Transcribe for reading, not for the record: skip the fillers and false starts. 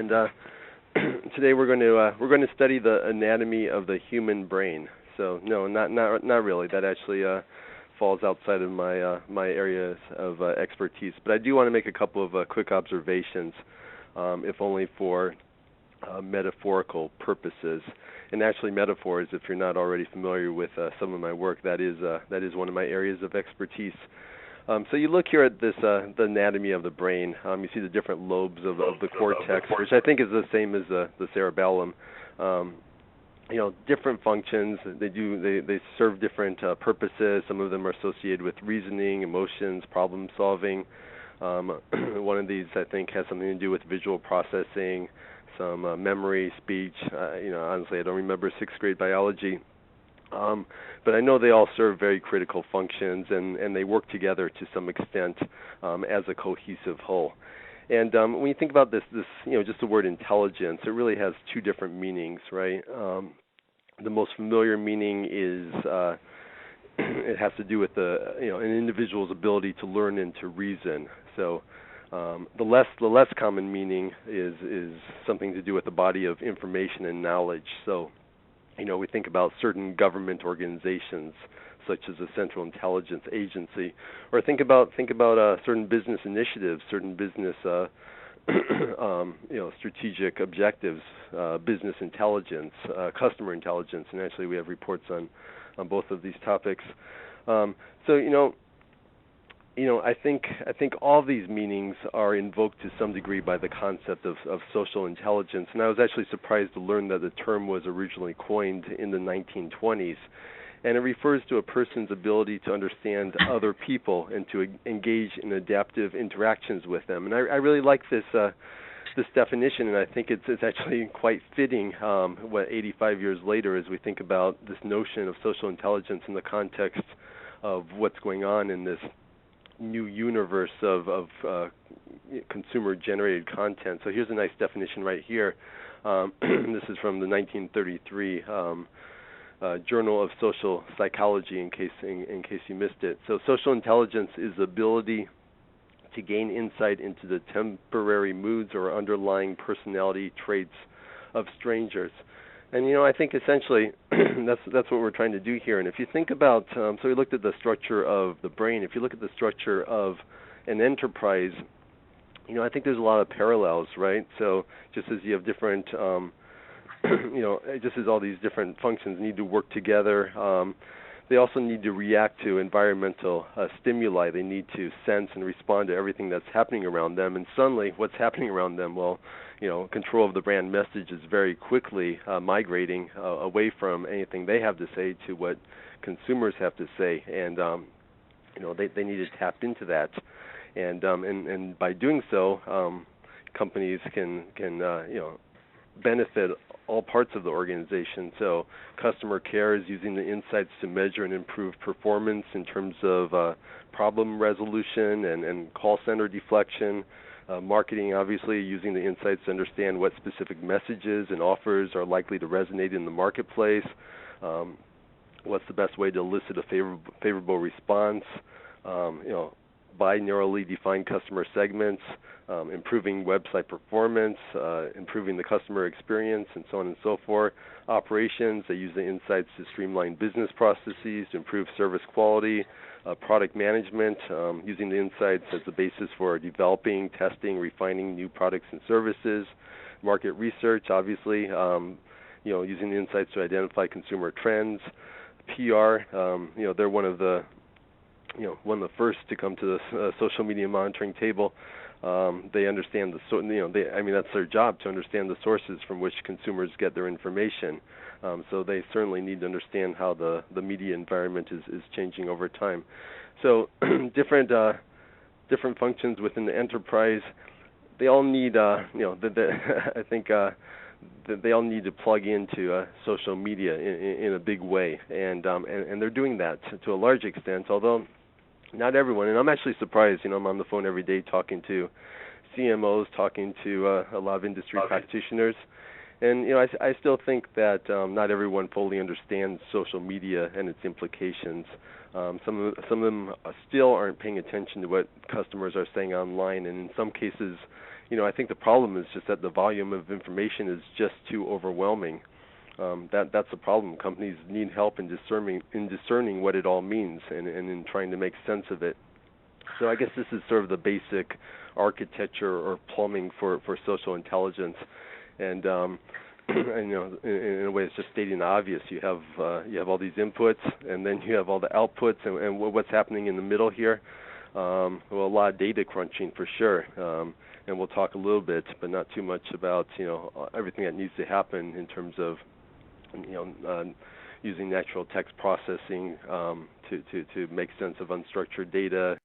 And today we're going to study the anatomy of the human brain. So no, not really. That actually falls outside of my areas of expertise. But I do want to make a couple of quick observations, if only for metaphorical purposes. And actually, metaphors, if you're not already familiar with some of my work, that is one of my areas of expertise. So you look here at this the anatomy of the brain. You see the different lobes of the cortex, which I think is the same as the cerebellum. Different functions. They serve different purposes. Some of them are associated with reasoning, emotions, problem solving. One of these, I think, has something to do with visual processing, some memory, speech. Honestly, I don't remember sixth grade biology. But I know they all serve very critical functions, and they work together to some extent as a cohesive whole. And when you think about this, just the word intelligence, it really has two different meanings, right? The most familiar meaning is it has to do with an individual's ability to learn and to reason. So the less common meaning is something to do with the body of information and knowledge. So we think about certain government organizations, such as the Central Intelligence Agency, or think about certain business initiatives, certain business strategic objectives, business intelligence, customer intelligence, and actually we have reports on both of these topics. I think all these meanings are invoked to some degree by the concept of social intelligence, and I was actually surprised to learn that the term was originally coined in the 1920s, and it refers to a person's ability to understand other people and to engage in adaptive interactions with them. And I really like this definition, and I think it's actually quite fitting 85 years later as we think about this notion of social intelligence in the context of what's going on in this new universe of consumer-generated content. So here's a nice definition right here. This is from the 1933 Journal of Social Psychology, in case you missed it. So social intelligence is the ability to gain insight into the temporary moods or underlying personality traits of strangers. And I think essentially that's what we're trying to do here. And if you think about, so we looked at the structure of the brain. If you look at the structure of an enterprise, I think there's a lot of parallels, right? So just as you have different, just as all these different functions need to work together, they also need to react to environmental stimuli. They need to sense and respond to everything that's happening around them. And suddenly, what's happening around them? Well, control of the brand message is very quickly migrating away from anything they have to say to what consumers have to say, and they need to tap into that, and by doing so, companies can benefit all parts of the organization. So customer care is using the insights to measure and improve performance in terms of problem resolution and call center deflection. Marketing, obviously, using the insights to understand what specific messages and offers are likely to resonate in the marketplace. What's the best way to elicit a favorable response? Binaurally defined customer segments, improving website performance, improving the customer experience, and so on and so forth. Operations, they use the insights to streamline business processes, to improve service quality. Product management, using the insights as the basis for developing, testing, refining new products and services. Market research, obviously, using the insights to identify consumer trends. PR, they're one of the first to come to the social media monitoring table. They understand that's their job, to understand the sources from which consumers get their information. So they certainly need to understand how the media environment is changing over time. So different functions within the enterprise, they all need I think they all need to plug into social media in a big way, and they're doing that to a large extent, although not everyone. And I'm actually surprised. I'm on the phone every day talking to CMOs, talking to a lot of industry practitioners. And I still think that not everyone fully understands social media and its implications. Some of them still aren't paying attention to what customers are saying online, and in some cases, I think the problem is just that the volume of information is just too overwhelming. That's the problem. Companies need help in discerning what it all means and in trying to make sense of it. So I guess this is sort of the basic architecture or plumbing for social intelligence. And in a way, it's just stating the obvious. You have all these inputs, and then you have all the outputs, and what's happening in the middle here. Well, a lot of data crunching for sure, and we'll talk a little bit, but not too much about everything that needs to happen in terms of using natural text processing to make sense of unstructured data.